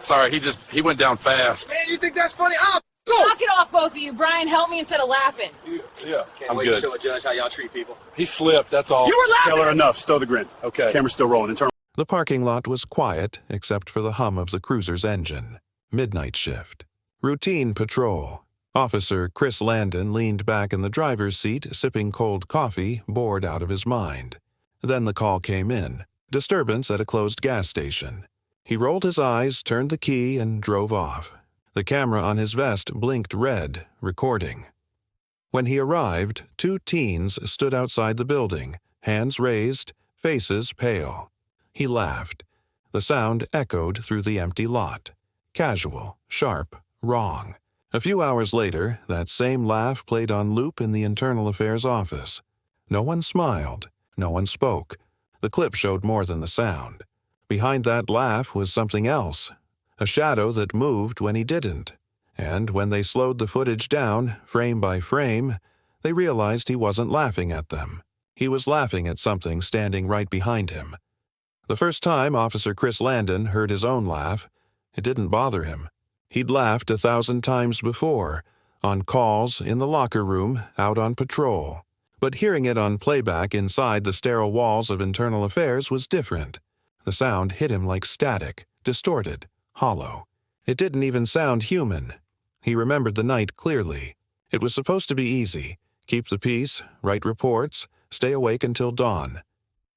Sorry, he went down fast. Man, you think that's funny? Knock it off, both of you. Brian, help me instead of laughing. Yeah, Can't I'm wait good. to show a judge how y'all treat people. He slipped, that's all. You were laughing! Taylor, enough. Stow the grin. Okay. Camera's still rolling. Internal. The parking lot was quiet except for the hum of the cruiser's engine. Midnight shift. Routine patrol. Officer Chris Landon leaned back in the driver's seat, sipping cold coffee, bored out of his mind. Then the call came in. Disturbance at a closed gas station. He rolled his eyes, turned the key, and drove off. The camera on his vest blinked red, recording. When he arrived, 2 teens stood outside the building, hands raised, faces pale. He laughed. The sound echoed through the empty lot. Casual, sharp, wrong. A few hours later, that same laugh played on loop in the Internal Affairs office. No one smiled. No one spoke. The clip showed more than the sound. Behind that laugh was something else. A shadow that moved when he didn't. And when they slowed the footage down, frame by frame, they realized he wasn't laughing at them. He was laughing at something standing right behind him. The first time Officer Chris Landon heard his own laugh, it didn't bother him. He'd laughed 1,000 times before, on calls, in the locker room, out on patrol. But hearing it on playback inside the sterile walls of Internal Affairs was different. The sound hit him like static, distorted, hollow. It didn't even sound human. He remembered the night clearly. It was supposed to be easy. Keep the peace, write reports, stay awake until dawn.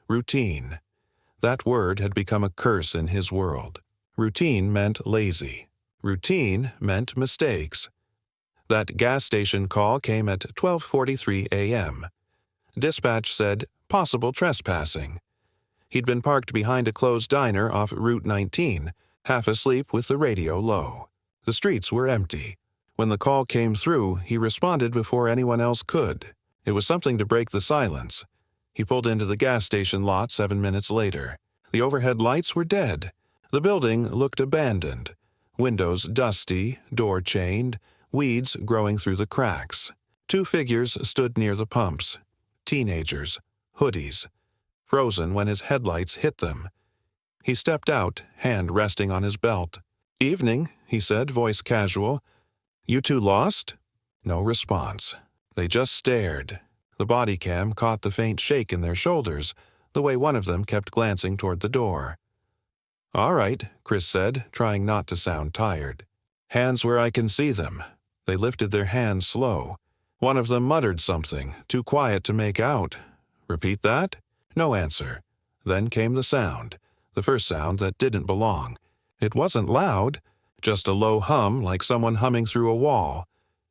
Routine. That word had become a curse in his world. Routine meant lazy. Routine meant mistakes. That gas station call came at 12:43 a.m. Dispatch said, possible trespassing. He'd been parked behind a closed diner off Route 19, half asleep with the radio low. The streets were empty. When the call came through, he responded before anyone else could. It was something to break the silence. He pulled into the gas station lot 7 minutes later. The overhead lights were dead. The building looked abandoned. Windows dusty, door chained, weeds growing through the cracks. 2 figures stood near the pumps. Teenagers, hoodies, frozen when his headlights hit them. He stepped out, hand resting on his belt. "Evening," he said, voice casual. "You 2 lost?" No response. They just stared. The bodycam caught the faint shake in their shoulders, the way one of them kept glancing toward the door. "All right," Chris said, trying not to sound tired. "Hands where I can see them." They lifted their hands slow. One of them muttered something, too quiet to make out. "Repeat that?" No answer. Then came the sound, the first sound that didn't belong. It wasn't loud, just a low hum like someone humming through a wall.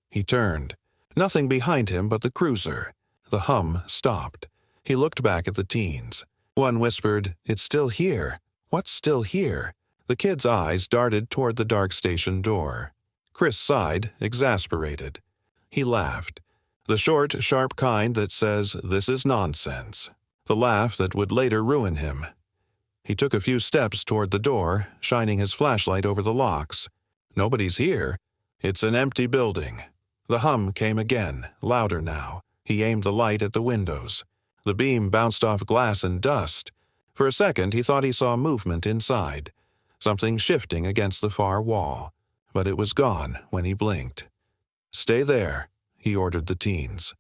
He turned. Nothing behind him but the cruiser. The hum stopped. He looked back at the teens. One whispered, "It's still here." "What's still here?" The kid's eyes darted toward the dark station door. Chris sighed, exasperated. He laughed. The short, sharp kind that says, "This is nonsense." The laugh that would later ruin him. He took a few steps toward the door, shining his flashlight over the locks. Nobody's here. It's an empty building. The hum came again, louder now. He aimed the light at the windows. The beam bounced off glass and dust. For a second he thought he saw movement inside, something shifting against the far wall. But it was gone when he blinked. "Stay there," he ordered the teens.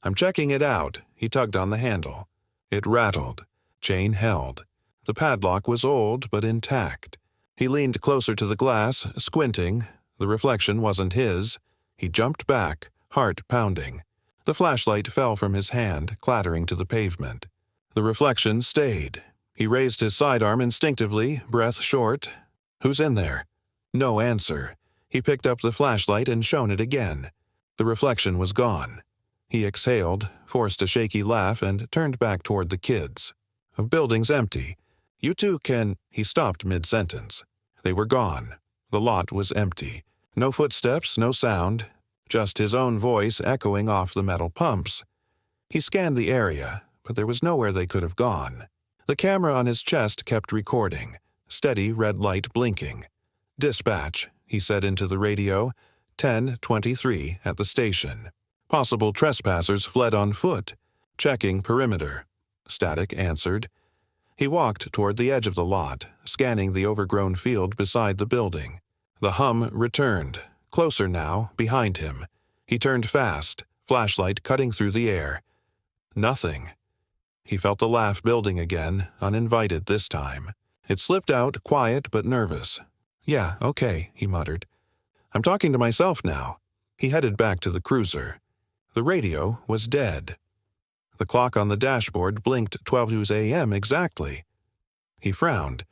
"I'm checking it out." He tugged on the handle. It rattled. Chain held. The padlock was old but intact. He leaned closer to the glass, squinting. The reflection wasn't his. He jumped back, heart pounding. The flashlight fell from his hand, clattering to the pavement. The reflection stayed. He raised his sidearm instinctively, breath short. "Who's in there?" No answer. He picked up the flashlight and shone it again. The reflection was gone. He exhaled, forced a shaky laugh, and turned back toward the kids. "The building's empty. You 2 can—" He stopped mid-sentence. They were gone. The lot was empty. No footsteps, no sound. Just his own voice echoing off the metal pumps. He scanned the area, but there was nowhere they could have gone. The camera on his chest kept recording, steady red light blinking. "Dispatch," he said into the radio, 10:23 at the station. "Possible trespassers fled on foot. Checking perimeter." Static answered. He walked toward the edge of the lot, scanning the overgrown field beside the building. The hum returned, closer now, behind him. He turned fast, flashlight cutting through the air. Nothing. He felt the laugh building again, uninvited this time. It slipped out, quiet but nervous. "Yeah, okay," he muttered. "I'm talking to myself now." He headed back to the cruiser. The radio was dead. The clock on the dashboard blinked 12 a.m. exactly. He frowned.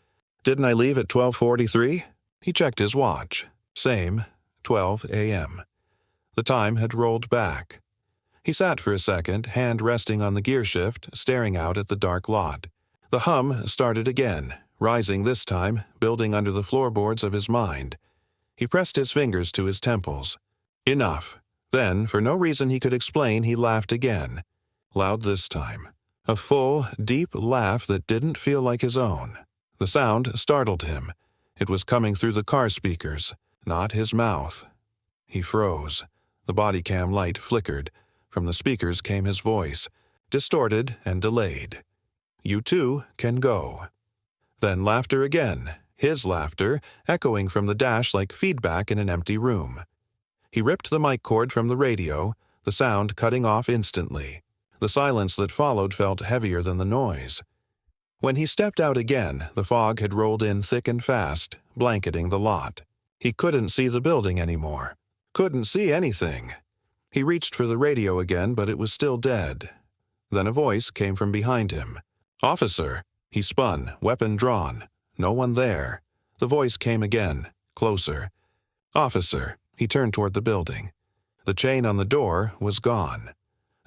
"Didn't I leave at 12:43? He checked his watch. Same, 12 a.m. The time had rolled back. He sat for a second, hand resting on the gear shift, staring out at the dark lot. The hum started again, rising this time, building under the floorboards of his mind. He pressed his fingers to his temples. Enough. Then, for no reason he could explain, he laughed again. Loud this time. A full, deep laugh that didn't feel like his own. The sound startled him. It was coming through the car speakers, not his mouth. He froze. The bodycam light flickered. From the speakers came his voice, distorted and delayed. "You too can go." Then laughter again, his laughter, echoing from the dash like feedback in an empty room. He ripped the mic cord from the radio, the sound cutting off instantly. The silence that followed felt heavier than the noise. When he stepped out again, the fog had rolled in thick and fast, blanketing the lot. He couldn't see the building anymore. Couldn't see anything. He reached for the radio again, but it was still dead. Then a voice came from behind him. "Officer!" He spun, weapon drawn. No one there. The voice came again, closer. "Officer!" He turned toward the building. The chain on the door was gone.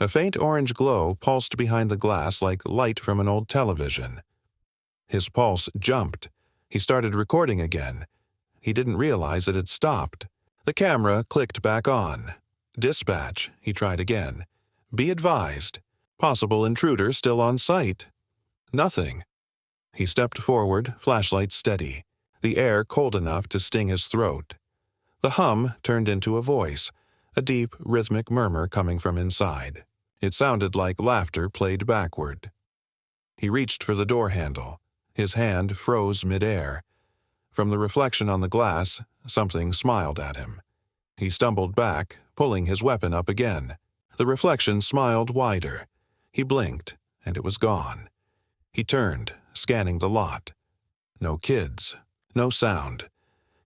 A faint orange glow pulsed behind the glass like light from an old television. His pulse jumped. He started recording again. He didn't realize it had stopped. The camera clicked back on. "Dispatch," he tried again. "Be advised. Possible intruder still on site." Nothing. He stepped forward, flashlight steady. The air cold enough to sting his throat. The hum turned into a voice, a deep, rhythmic murmur coming from inside. It sounded like laughter played backward. He reached for the door handle. His hand froze midair. From the reflection on the glass, something smiled at him. He stumbled back, pulling his weapon up again. The reflection smiled wider. He blinked, and it was gone. He turned, scanning the lot. No kids. No sound.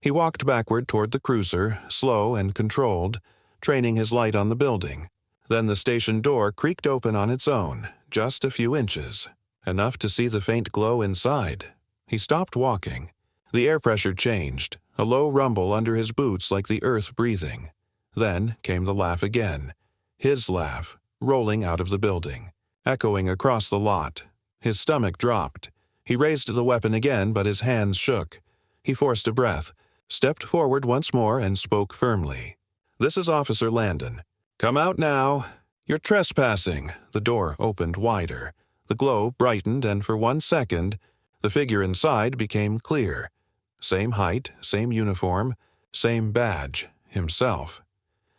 He walked backward toward the cruiser, slow and controlled, training his light on the building. Then the station door creaked open on its own, just a few inches. Enough to see the faint glow inside. He stopped walking. The air pressure changed, a low rumble under his boots like the earth breathing. Then came the laugh again. His laugh, rolling out of the building, echoing across the lot. His stomach dropped. He raised the weapon again, but his hands shook. He forced a breath, stepped forward once more, and spoke firmly. "This is Officer Landon. Come out now. You're trespassing." The door opened wider. The glow brightened, and for 1 second, the figure inside became clear. Same height, same uniform, same badge, himself.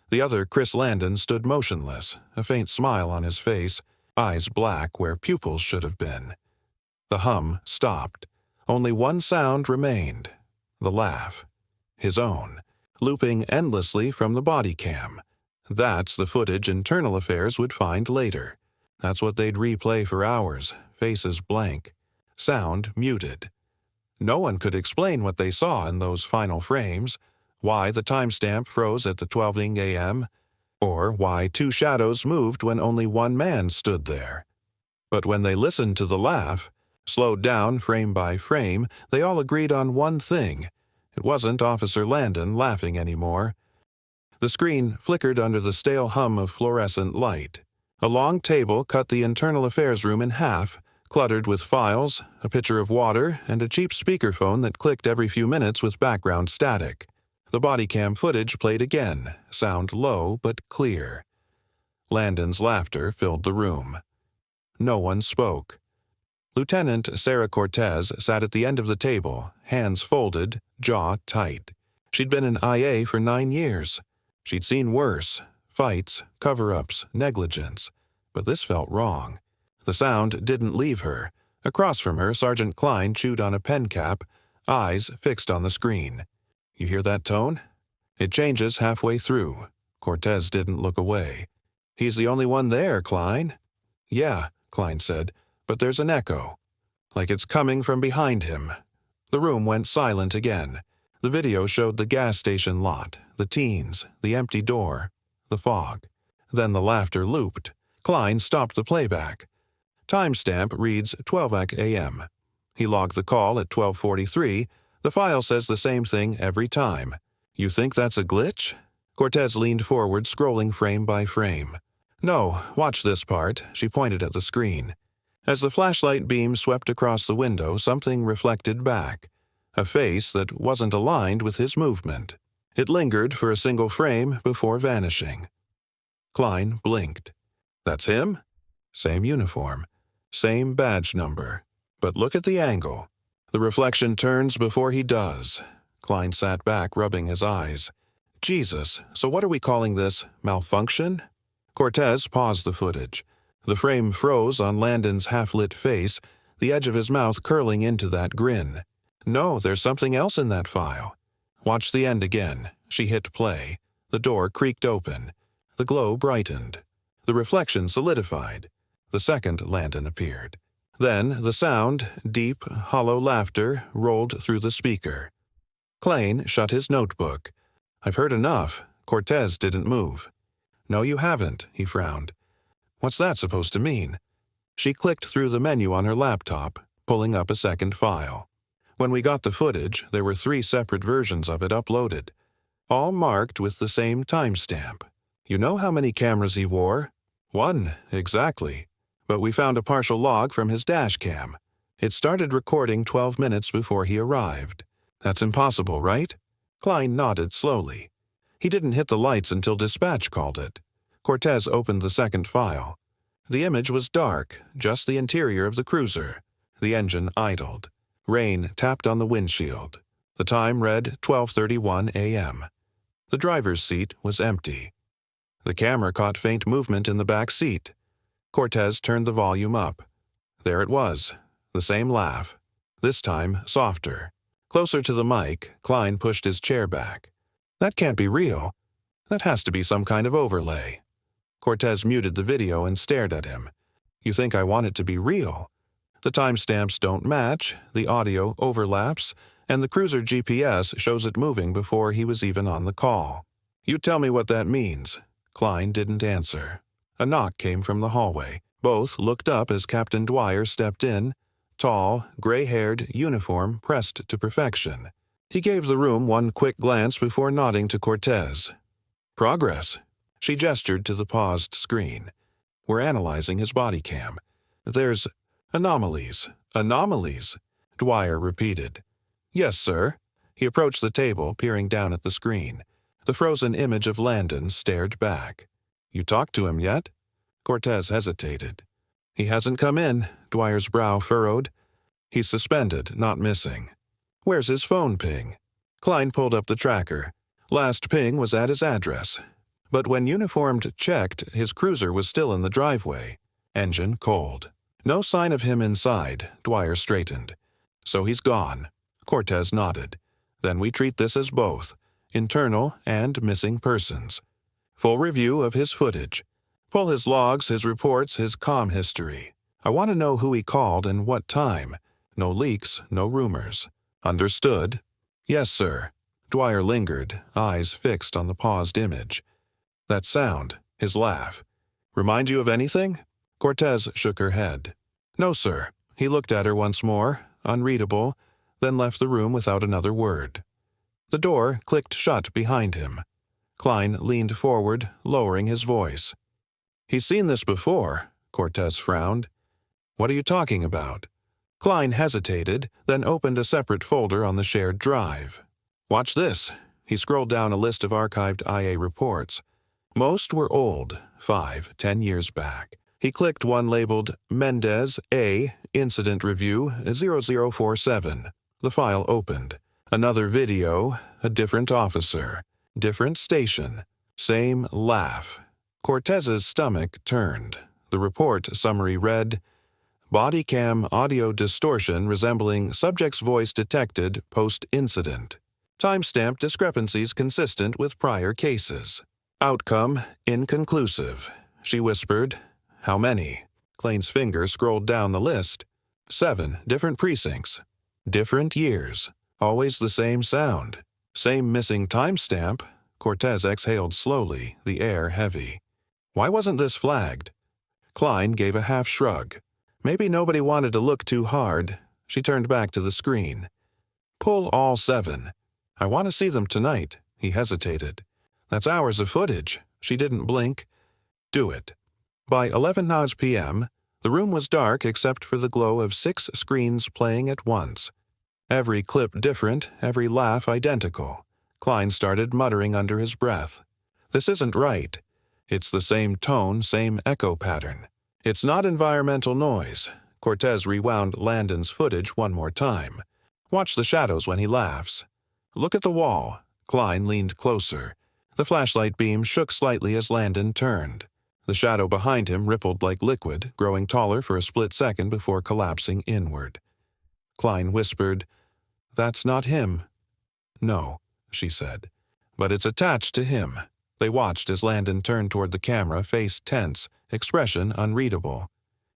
The other Chris Landon stood motionless, a faint smile on his face, eyes black where pupils should have been. The hum stopped. Only one sound remained. The laugh. His own, looping endlessly from the body cam. That's the footage Internal Affairs would find later. That's what they'd replay for hours, faces blank, sound muted. No one could explain what they saw in those final frames, why the timestamp froze at the 12 a.m., or why two shadows moved when only one man stood there. But when they listened to the laugh, slowed down frame by frame, they all agreed on one thing. It wasn't Officer Landon laughing anymore. The screen flickered under the stale hum of fluorescent light. A long table cut the Internal Affairs room in half, cluttered with files, a pitcher of water, and a cheap speakerphone that clicked every few minutes with background static. The bodycam footage played again, sound low but clear. Landon's laughter filled the room. No one spoke. Lieutenant Sarah Cortez sat at the end of the table, hands folded, jaw tight. She'd been an IA for 9 years. She'd seen worse, fights, cover-ups, negligence. But this felt wrong. The sound didn't leave her, Across from her, Sergeant Klein chewed on a pen cap, eyes fixed on the screen. You hear that tone? It changes halfway through. Cortez didn't look away. He's the only one there, Klein. Yeah, Klein said, but there's an echo. Like it's coming from behind him. The room went silent again. The video showed the gas station lot, the teens, the empty door, the fog. Then the laughter looped. Klein stopped the playback. Timestamp reads 12 a.m. He logged the call at 12:43. The file says the same thing every time. You think that's a glitch? Cortez leaned forward, scrolling frame by frame. No, watch this part. She pointed at the screen. As the flashlight beam swept across the window, something reflected back. A face that wasn't aligned with his movement. It lingered for a single frame before vanishing. Klein blinked. That's him? Same uniform. Same badge number. But look at the angle. The reflection turns before he does. Klein sat back, rubbing his eyes. Jesus, so what are we calling this? Malfunction? Cortez paused the footage. The frame froze on Landon's half-lit face, the edge of his mouth curling into that grin. No, there's something else in that file. Watch the end again. She hit play. The door creaked open. The glow brightened. The reflection solidified. The second Landon appeared. Then the sound, deep, hollow laughter, rolled through the speaker. Klein shut his notebook. I've heard enough. Cortez didn't move. No, you haven't, he frowned. What's that supposed to mean? She clicked through the menu on her laptop, pulling up a second file. When we got the footage, there were 3 separate versions of it uploaded, all marked with the same timestamp. You know how many cameras he wore? 1, exactly. But we found a partial log from his dashcam. It started recording 12 minutes before he arrived. That's impossible, right? Klein nodded slowly. He didn't hit the lights until dispatch called it. Cortez opened the second file. The image was dark, just the interior of the cruiser. The engine idled. Rain tapped on the windshield. The time read 12:31 a.m. The driver's seat was empty. The camera caught faint movement in the back seat. Cortez turned the volume up. There it was, the same laugh. This time, softer. Closer to the mic, Klein pushed his chair back. That can't be real. That has to be some kind of overlay. Cortez muted the video and stared at him. You think I want it to be real? The timestamps don't match, the audio overlaps, and the cruiser GPS shows it moving before he was even on the call. You tell me what that means. Klein didn't answer. A knock came from the hallway. Both looked up as Captain Dwyer stepped in, tall, gray-haired, uniform pressed to perfection. He gave the room one quick glance before nodding to Cortez. Progress. She gestured to the paused screen. We're analyzing his body cam. There's anomalies. Anomalies, Dwyer repeated. Yes, sir. He approached the table, peering down at the screen. The frozen image of Landon stared back. You talked to him yet? Cortez hesitated. He hasn't come in, Dwyer's brow furrowed. He's suspended, not missing. Where's his phone ping? Klein pulled up the tracker. Last ping was at his address. But when uniformed checked, his cruiser was still in the driveway. Engine cold. No sign of him inside, Dwyer straightened. So he's gone. Cortez nodded. Then we treat this as both, internal and missing persons. Full review of his footage. Pull his logs, his reports, his comm history. I want to know who he called and what time. No leaks, no rumors. Understood? Yes, sir. Dwyer lingered, eyes fixed on the paused image. That sound, his laugh. Remind you of anything? Cortez shook her head. No, sir. He looked at her once more, unreadable, then left the room without another word. The door clicked shut behind him. Klein leaned forward, lowering his voice. He's seen this before, Cortez frowned. What are you talking about? Klein hesitated, then opened a separate folder on the shared drive. Watch this. He scrolled down a list of archived IA reports. Most were old, 5, 10 years back. He clicked one labeled Mendez A. Incident Review 0047. The file opened. Another video, a different officer, different station, same laugh. Cortez's stomach turned. The report summary read, Bodycam audio distortion resembling subject's voice detected post-incident. Timestamp discrepancies consistent with prior cases. Outcome inconclusive. She whispered, "How many?" Clayton's finger scrolled down the list. 7 different precincts. Different years. Always the same sound. Same missing timestamp. Cortez exhaled slowly, the air heavy. Why wasn't this flagged? Klein gave a half shrug. Maybe nobody wanted to look too hard. She turned back to the screen. Pull all 7. I want to see them tonight. He hesitated. That's hours of footage. She didn't blink. Do it. By 11 p.m., the room was dark except for the glow of 6 screens playing at once. Every clip different, every laugh identical. Klein started muttering under his breath. This isn't right. It's the same tone, same echo pattern. It's not environmental noise. Cortez rewound Landon's footage one more time. Watch the shadows when he laughs. Look at the wall. Klein leaned closer. The flashlight beam shook slightly as Landon turned. The shadow behind him rippled like liquid, growing taller for a split second before collapsing inward. Klein whispered, "That's not him." "No," she said, "but it's attached to him." They watched as Landon turned toward the camera, face tense, expression unreadable.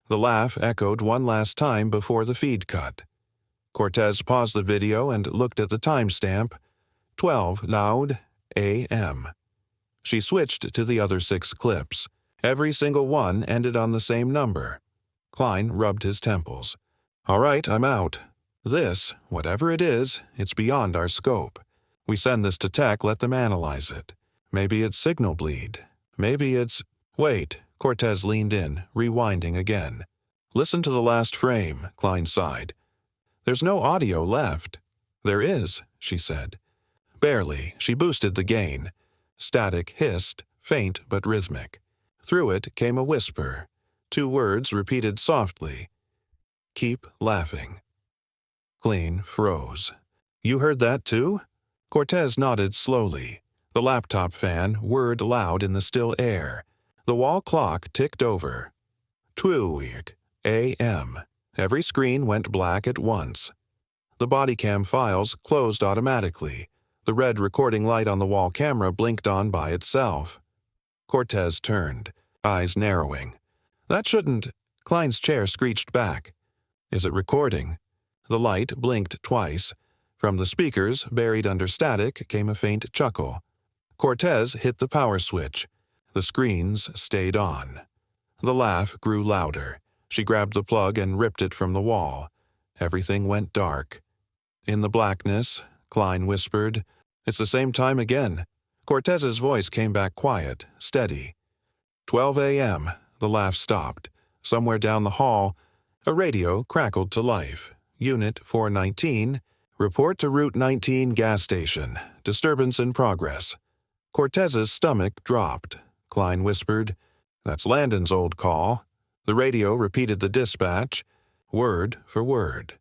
The laugh echoed one last time before the feed cut. Cortez paused the video and looked at the timestamp, 12 loud a.m. She switched to the other 6 clips. Every single one ended on the same number. Klein rubbed his temples. "All right, I'm out. This, whatever it is, it's beyond our scope. We send this to tech, let them analyze it. Maybe it's signal bleed. Maybe it's—" "Wait," Cortez leaned in, rewinding again. "Listen to the last frame," Klein sighed. "There's no audio left." "There is," she said. Barely, she boosted the gain. Static hissed, faint but rhythmic. Through it came a whisper. 2 words repeated softly. "Keep laughing." Klein froze. "You heard that too?" Cortez nodded slowly. The laptop fan whirred loud in the still air. The wall clock ticked over. 2 a.m. Every screen went black at once. The bodycam files closed automatically. The red recording light on the wall camera blinked on by itself. Cortez turned, eyes narrowing. "That shouldn't—" Klein's chair screeched back. "Is it recording?" The light blinked twice. From the speakers, buried under static, came a faint chuckle. Cortez hit the power switch. The screens stayed on. The laugh grew louder. She grabbed the plug and ripped it from the wall. Everything went dark. In the blackness, Klein whispered, "It's the same time again." Cortez's voice came back quiet, steady. 12 a.m. The laugh stopped. Somewhere down the hall, a radio crackled to life. Unit 419, report to Route 19 gas station. Disturbance in progress. Cortez's stomach dropped. Klein whispered, "That's Landon's old call." The radio repeated the dispatch, word for word.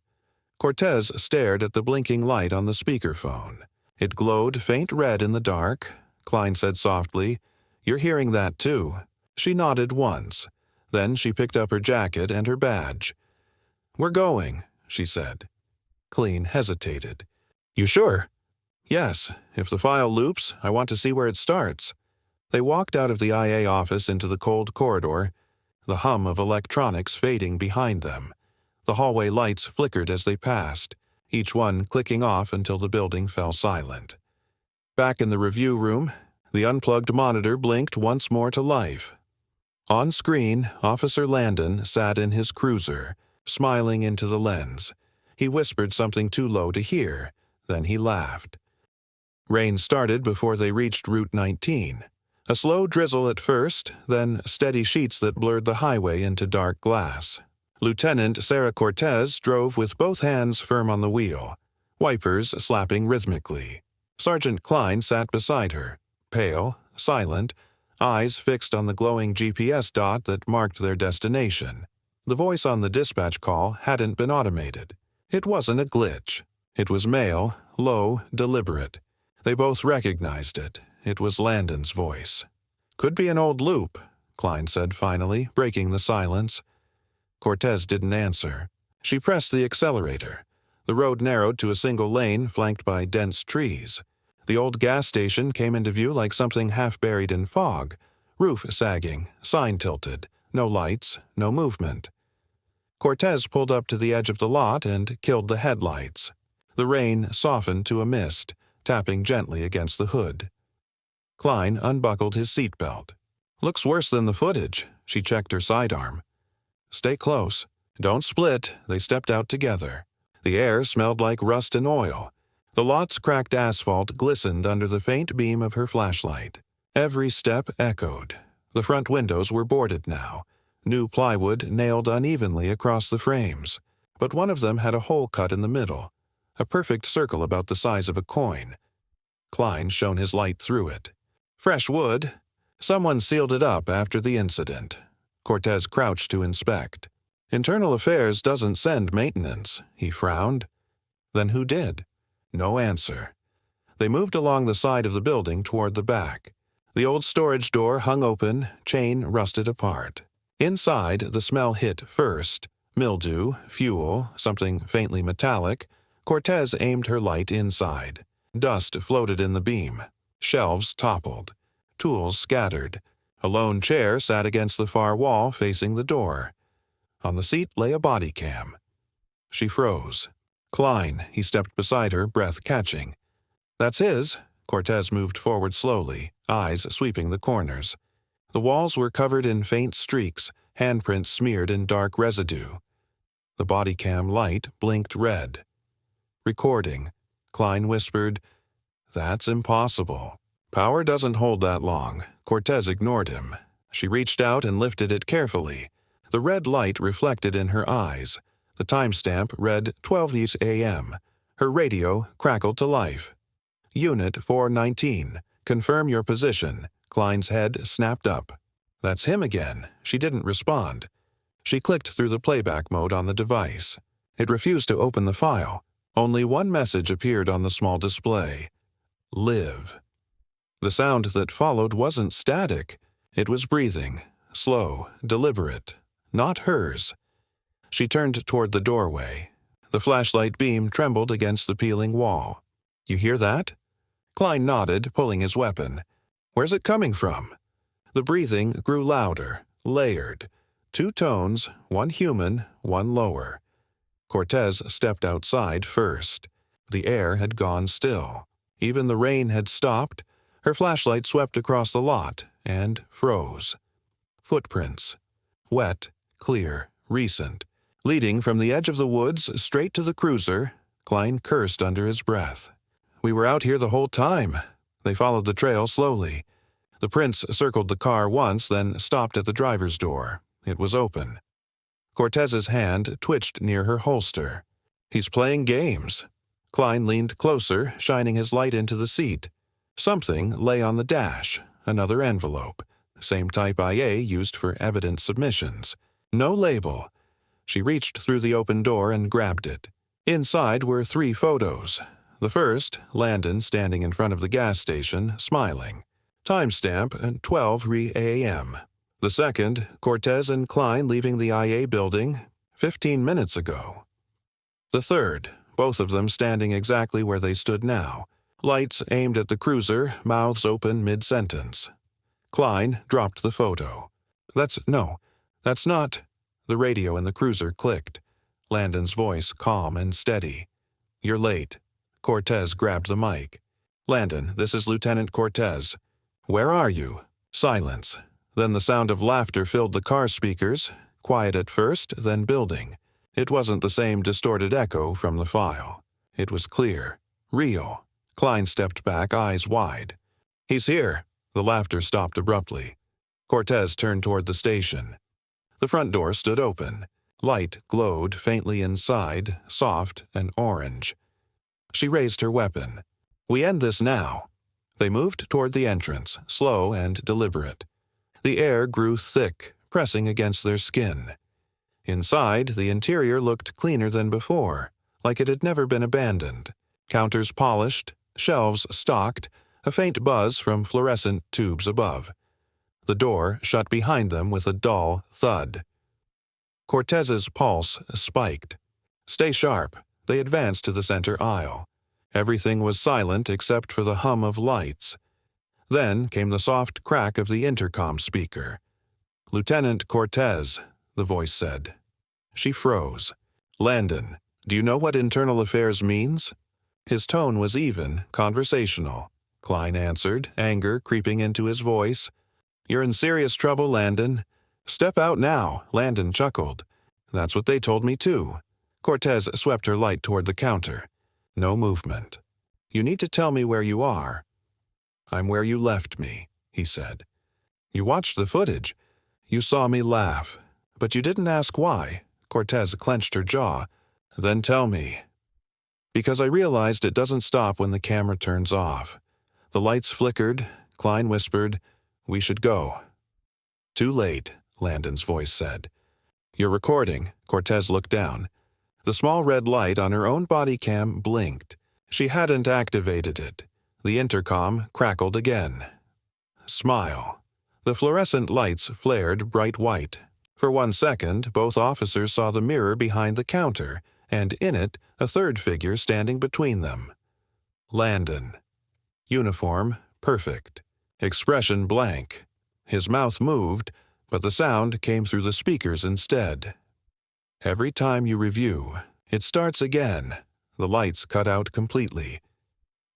Cortez stared at the blinking light on the speakerphone. It glowed faint red in the dark. Klein said softly, "You're hearing that too." She nodded once. Then she picked up her jacket and her badge. "We're going," she said. Klein hesitated. "You sure?" "Yes. If the file loops, I want to see where it starts." They walked out of the IA office into the cold corridor, the hum of electronics fading behind them. The hallway lights flickered as they passed, each one clicking off until the building fell silent. Back in the review room, the unplugged monitor blinked once more to life. On screen, Officer Landon sat in his cruiser, smiling into the lens. He whispered something too low to hear, then he laughed. Rain started before they reached Route 19. A slow drizzle at first, then steady sheets that blurred the highway into dark glass. Lieutenant Sarah Cortez drove with both hands firm on the wheel, wipers slapping rhythmically. Sergeant Klein sat beside her, pale, silent, eyes fixed on the glowing GPS dot that marked their destination. The voice on the dispatch call hadn't been automated. It wasn't a glitch. It was male, low, deliberate. They both recognized it. It was Landon's voice. "Could be an old loop," Klein said finally, breaking the silence. Cortez didn't answer. She pressed the accelerator. The road narrowed to a single lane flanked by dense trees. The old gas station came into view like something half buried in fog. Roof sagging, sign tilted, no lights, no movement. Cortez pulled up to the edge of the lot and killed the headlights. The rain softened to a mist, tapping gently against the hood. Klein unbuckled his seatbelt. "Looks worse than the footage," she checked her sidearm. "Stay close. Don't split." They stepped out together. The air smelled like rust and oil. The lot's cracked asphalt glistened under the faint beam of her flashlight. Every step echoed. The front windows were boarded now, new plywood nailed unevenly across the frames, but one of them had a hole cut in the middle, a perfect circle about the size of a coin. Klein shone his light through it. Fresh wood. Someone sealed it up after the incident. Cortez crouched to inspect. "Internal Affairs doesn't send maintenance," he frowned. Then who did? No answer. They moved along the side of the building toward the back. The old storage door hung open, chain rusted apart. Inside, the smell hit first. Mildew, fuel, something faintly metallic. Cortez aimed her light inside. Dust floated in the beam. Shelves toppled. Tools scattered. A lone chair sat against the far wall facing the door. On the seat lay a bodycam. She froze. "Klein," he stepped beside her, breath catching. "That's his." Cortez moved forward slowly, eyes sweeping the corners. The walls were covered in faint streaks, handprints smeared in dark residue. The bodycam light blinked red. "Recording." Klein whispered, "That's impossible. Power doesn't hold that long." Cortez ignored him. She reached out and lifted it carefully. The red light reflected in her eyes. The timestamp read 12 a.m. Her radio crackled to life. "Unit 419. Confirm your position." Klein's head snapped up. "That's him again." She didn't respond. She clicked through the playback mode on the device. It refused to open the file. Only one message appeared on the small display. "Live." The sound that followed wasn't static. It was breathing, slow, deliberate, not hers. She turned toward the doorway. The flashlight beam trembled against the peeling wall. "You hear that?" Klein nodded, pulling his weapon. "Where's it coming from?" The breathing grew louder, layered. 2 tones, one human, one lower. Cortez stepped outside first. The air had gone still. Even the rain had stopped. Her flashlight swept across the lot and froze. Footprints. Wet, clear, recent. Leading from the edge of the woods straight to the cruiser, Klein cursed under his breath. "We were out here the whole time." They followed the trail slowly. The prints circled the car once, then stopped at the driver's door. It was open. Cortez's hand twitched near her holster. "He's playing games." Klein leaned closer, shining his light into the seat. Something lay on the dash, another envelope, same type IA used for evidence submissions. No label. She reached through the open door and grabbed it. Inside were 3 photos. The first, Landon standing in front of the gas station, smiling. Timestamp 12 a.m. The second, Cortez and Klein leaving the IA building 15 minutes ago. The third, both of them standing exactly where they stood now. Lights aimed at the cruiser, mouths open mid-sentence. Klein dropped the photo. That's not." The radio in the cruiser clicked. Landon's voice calm and steady. "You're late." Cortez grabbed the mic. "Landon, this is Lieutenant Cortez. Where are you?" Silence. Then the sound of laughter filled the car speakers, quiet at first, then building. It wasn't the same distorted echo from the file. It was clear, real. Klein stepped back, eyes wide. "He's here." The laughter stopped abruptly. Cortez turned toward the station. The front door stood open. Light glowed faintly inside, soft and orange. She raised her weapon. "We end this now." They moved toward the entrance, slow and deliberate. The air grew thick, pressing against their skin. Inside, the interior looked cleaner than before, like it had never been abandoned. Counters polished, shelves stocked, a faint buzz from fluorescent tubes above. The door shut behind them with a dull thud. Cortez's pulse spiked. "Stay sharp." They advanced to the center aisle. Everything was silent except for the hum of lights. Then came the soft crack of the intercom speaker. "Lieutenant Cortez," the voice said. She froze. "Landon, do you know what internal affairs means?" His tone was even, conversational. Klein answered, anger creeping into his voice. "You're in serious trouble, Landon." "Step out now," Landon chuckled. "That's what they told me too." Cortez swept her light toward the counter. No movement. "You need to tell me where you are." "I'm where you left me," he said. "You watched the footage. You saw me laugh. But you didn't ask why." Cortez clenched her jaw. "Then tell me." "Because I realized it doesn't stop when the camera turns off." The lights flickered. Klein whispered, "We should go." "Too late," Landon's voice said. "You're recording." Cortez looked down. The small red light on her own body cam blinked. She hadn't activated it. The intercom crackled again. "Smile." The fluorescent lights flared bright white. For 1 second, both officers saw the mirror behind the counter, and in it, a third figure standing between them. Landon. Uniform, perfect. Expression blank. His mouth moved, but the sound came through the speakers instead. "Every time you review, it starts again." The lights cut out completely.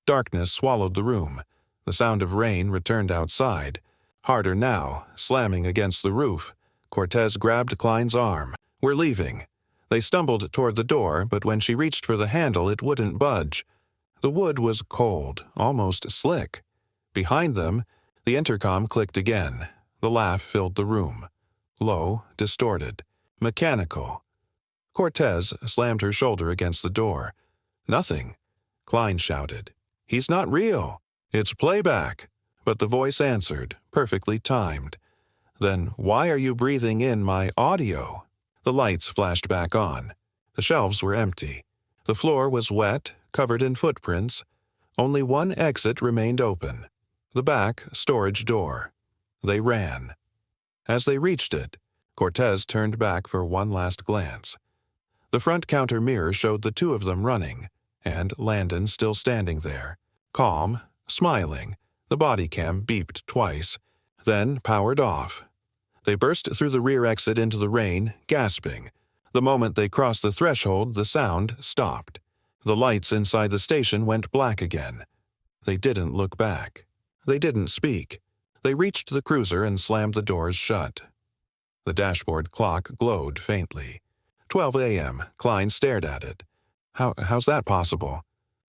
Darkness swallowed the room. The sound of rain returned outside. Harder now, slamming against the roof. Cortez grabbed Klein's arm. "We're leaving." They stumbled toward the door, but when she reached for the handle, it wouldn't budge. The wood was cold, almost slick. Behind them, the intercom clicked again. The laugh filled the room. Low, distorted, mechanical. Cortez slammed her shoulder against the door. "Nothing." Klein shouted. "He's not real. It's playback." But the voice answered, perfectly timed. "Then why are you breathing in my audio?" The lights flashed back on. The shelves were empty. The floor was wet, covered in footprints. Only one exit remained open. The back storage door. They ran. As they reached it, Cortez turned back for one last glance. The front counter mirror showed the two of them running, and Landon still standing there. Calm, smiling, the body cam beeped twice, then powered off. They burst through the rear exit into the rain, gasping. The moment they crossed the threshold, the sound stopped. The lights inside the station went black again. They didn't look back. They didn't speak. They reached the cruiser and slammed the doors shut. The dashboard clock glowed faintly. 12 a.m. Klein stared at it. How's that possible?"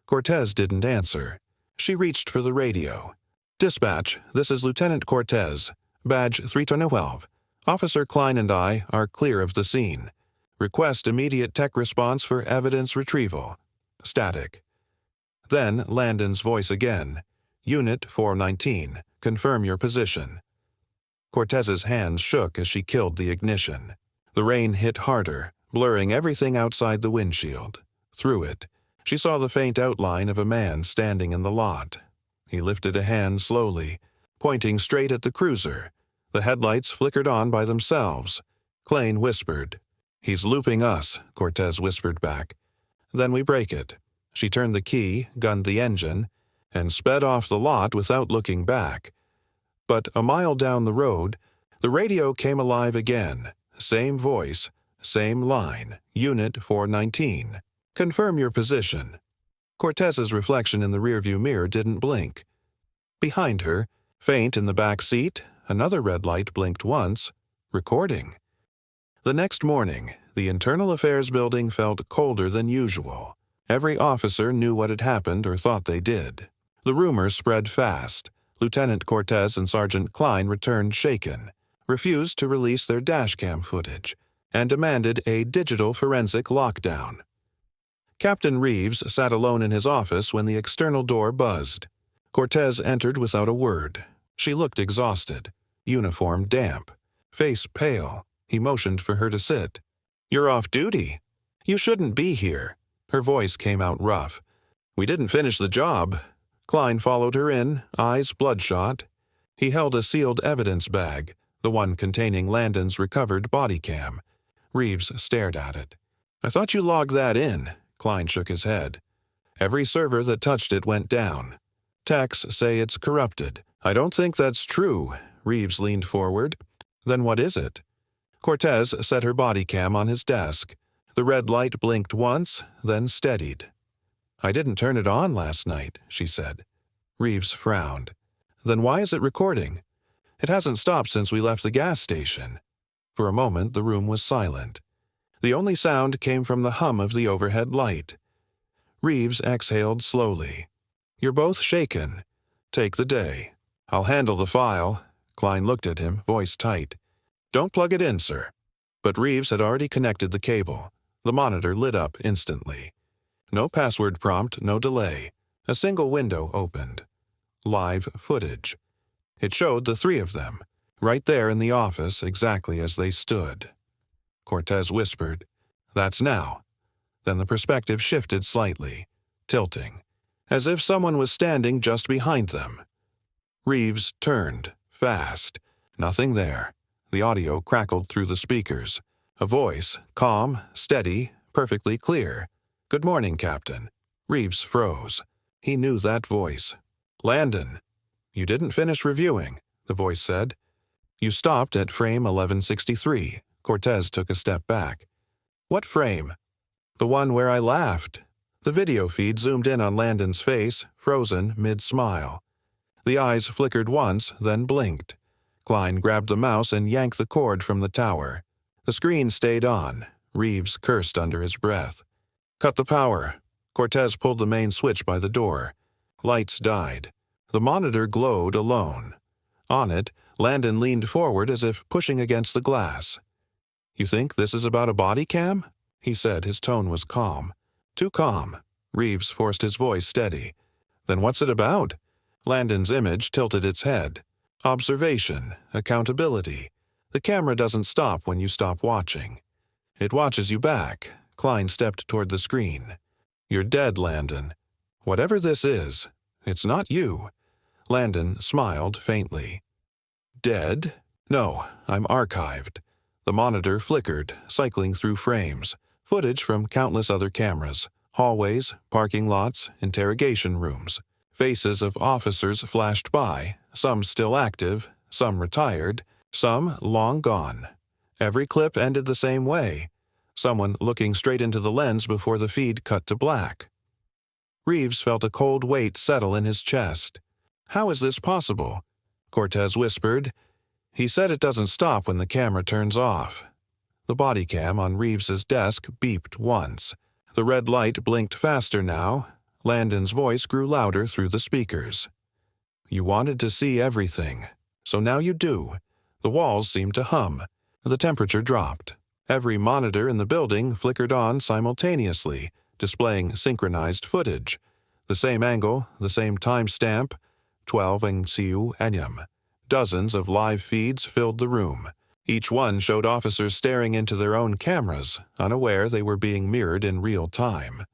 Cortez didn't answer. She reached for the radio. "Dispatch, this is Lieutenant Cortez. Badge 312. Officer Klein and I are clear of the scene. Request immediate tech response for evidence retrieval. Static." Then Landon's voice again. "Unit 419, confirm your position." Cortez's hands shook as she killed the ignition. The rain hit harder, blurring everything outside the windshield. Through it, she saw the faint outline of a man standing in the lot. He lifted a hand slowly, pointing straight at the cruiser. The headlights flickered on by themselves. Klein whispered. "He's looping us," Cortez whispered back. "Then we break it." She turned the key, gunned the engine, and sped off the lot without looking back. But a mile down the road, the radio came alive again. Same voice, same line, Unit 419. "Confirm your position." Cortez's reflection in the rearview mirror didn't blink. Behind her, faint in the back seat, another red light blinked once. Recording. The next morning, the Internal Affairs building felt colder than usual. Every officer knew what had happened or thought they did. The rumors spread fast. Lieutenant Cortez and Sergeant Klein returned shaken, refused to release their dashcam footage, and demanded a digital forensic lockdown. Captain Reeves sat alone in his office when the external door buzzed. Cortez entered without a word. She looked exhausted, uniform damp, face pale. He motioned for her to sit. "You're off duty. You shouldn't be here." Her voice came out rough. "We didn't finish the job." Klein followed her in, eyes bloodshot. He held a sealed evidence bag, the one containing Landon's recovered body cam. Reeves stared at it. I thought you logged that in. Klein shook his head. Every server that touched it went down. Techs say it's corrupted. I don't think that's true. Reeves leaned forward. Then what is it? Cortez set her body cam on his desk. The red light blinked once, then steadied. I didn't turn it on last night, she said. Reeves frowned. Then why is it recording? It hasn't stopped since we left the gas station. For a moment, the room was silent. The only sound came from the hum of the overhead light. Reeves exhaled slowly. You're both shaken. Take the day. I'll handle the file. Klein looked at him, voice tight. Don't plug it in, sir. But Reeves had already connected the cable. The monitor lit up instantly. No password prompt, no delay. A single window opened. Live footage. It showed the three of them, right there in the office exactly as they stood. Cortez whispered, That's now. Then the perspective shifted slightly, tilting, as if someone was standing just behind them. Reeves turned, fast. Nothing there. The audio crackled through the speakers. A voice, calm, steady, perfectly clear. Good morning, Captain. Reeves froze. He knew that voice. Landon. You didn't finish reviewing, the voice said. You stopped at frame 1163. Cortez took a step back. What frame? The one where I laughed. The video feed zoomed in on Landon's face, frozen mid-smile. The eyes flickered once, then blinked. Klein grabbed the mouse and yanked the cord from the tower. The screen stayed on. Reeves cursed under his breath. Cut the power. Cortez pulled the main switch by the door. Lights died. The monitor glowed alone. On it, Landon leaned forward as if pushing against the glass. You think this is about a body cam? He said. His tone was calm. Too calm. Reeves forced his voice steady. Then what's it about? Landon's image tilted its head. Observation, accountability. The camera doesn't stop when you stop watching. It watches you back. Klein stepped toward the screen. You're dead, Landon. Whatever this is, it's not you. Landon smiled faintly. Dead? No, I'm archived. The monitor flickered, cycling through frames. Footage from countless other cameras. Hallways, parking lots, interrogation rooms. Faces of officers flashed by, some still active, some retired, some long gone. Every clip ended the same way. Someone looking straight into the lens before the feed cut to black. Reeves felt a cold weight settle in his chest. How is this possible? Cortez whispered. He said it doesn't stop when the camera turns off. The body cam on Reeves's desk beeped once. The red light blinked faster now. Landon's voice grew louder through the speakers. You wanted to see everything, so now you do. The walls seemed to hum. The temperature dropped. Every monitor in the building flickered on simultaneously, displaying synchronized footage. The same angle, the same timestamp, 12 Siu Enyam. Dozens of live feeds filled the room. Each one showed officers staring into their own cameras, unaware they were being mirrored in real time.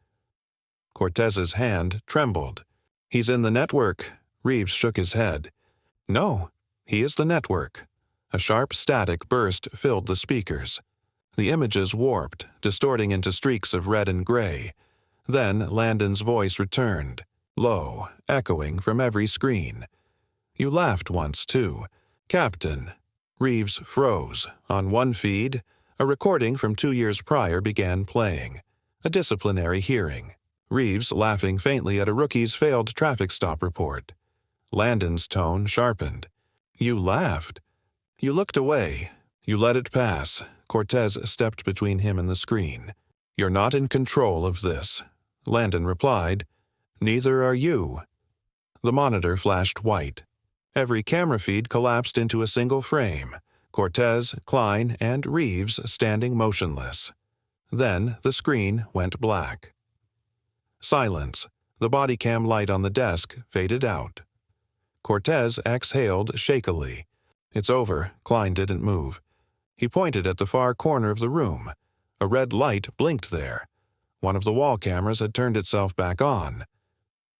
Cortez's hand trembled. He's in the network. Reeves shook his head. No, he is the network. A sharp static burst filled the speakers. The images warped, distorting into streaks of red and gray. Then Landon's voice returned, low, echoing from every screen. You laughed once, too. Captain. Reeves froze. On one feed, a recording from 2 years prior began playing. A disciplinary hearing. Reeves laughing faintly at a rookie's failed traffic stop report. Landon's tone sharpened. You laughed. You looked away. You let it pass. Cortez stepped between him and the screen. You're not in control of this. Landon replied. Neither are you. The monitor flashed white. Every camera feed collapsed into a single frame. Cortez, Klein, and Reeves standing motionless. Then the screen went black. Silence. The body cam light on the desk faded out. Cortez exhaled shakily. It's over. Klein didn't move. He pointed at the far corner of the room. A red light blinked there. One of the wall cameras had turned itself back on.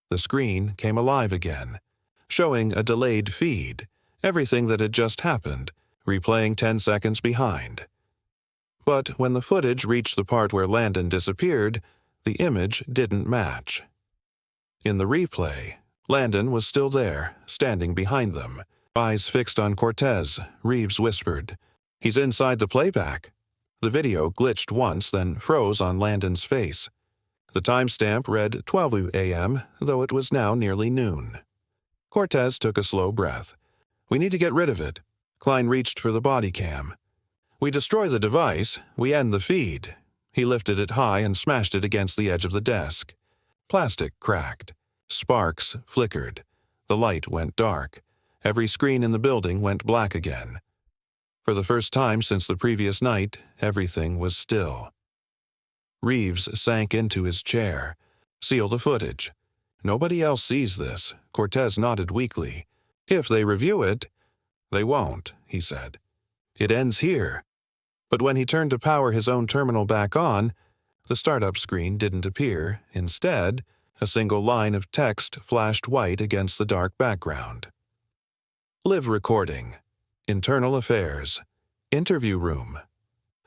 The screen came alive again, showing a delayed feed, everything that had just happened, replaying 10 seconds behind. But when the footage reached the part where Landon disappeared, the image didn't match. In the replay, Landon was still there, standing behind them, eyes fixed on Cortez. Reeves whispered, "He's inside the playback." The video glitched once, then froze on Landon's face. The timestamp read 12 a.m., though it was now nearly noon. Cortez took a slow breath. "We need to get rid of it." Klein reached for the body cam. "We destroy the device, we end the feed." He lifted it high and smashed it against the edge of the desk. Plastic cracked. Sparks flickered. The light went dark. Every screen in the building went black again. For the first time since the previous night, everything was still. Reeves sank into his chair. "Seal the footage. Nobody else sees this." Cortez nodded weakly. "If they review it—" "They won't," he said. "It ends here." But when he turned to power his own terminal back on, the startup screen didn't appear. Instead, a single line of text flashed white against the dark background. Live recording. Internal affairs. Interview room.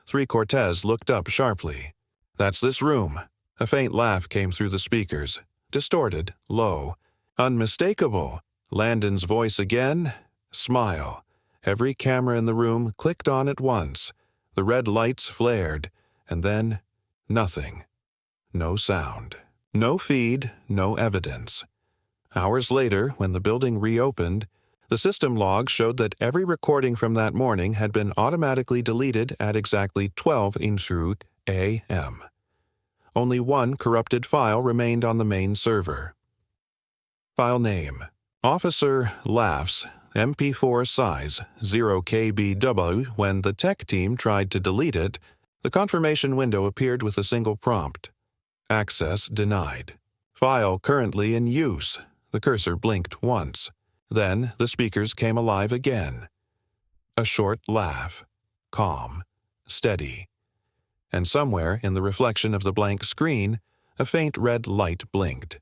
3 Cortez looked up sharply. "That's this room." A faint laugh came through the speakers. Distorted, low. "Unmistakable." Landon's voice again. Smile. Every camera in the room clicked on at once. The red lights flared, and then nothing. No sound. No feed, no evidence. Hours later, when the building reopened, the system logs showed that every recording from that morning had been automatically deleted at exactly 12 a.m. Only one corrupted file remained on the main server. File name: Officer Laughs, MP4 size, 0kbw. When the tech team tried to delete it, the confirmation window appeared with a single prompt. Access denied. File currently in use. The cursor blinked once. Then the speakers came alive again. A short laugh. Calm. Steady. And somewhere in the reflection of the blank screen, a faint red light blinked.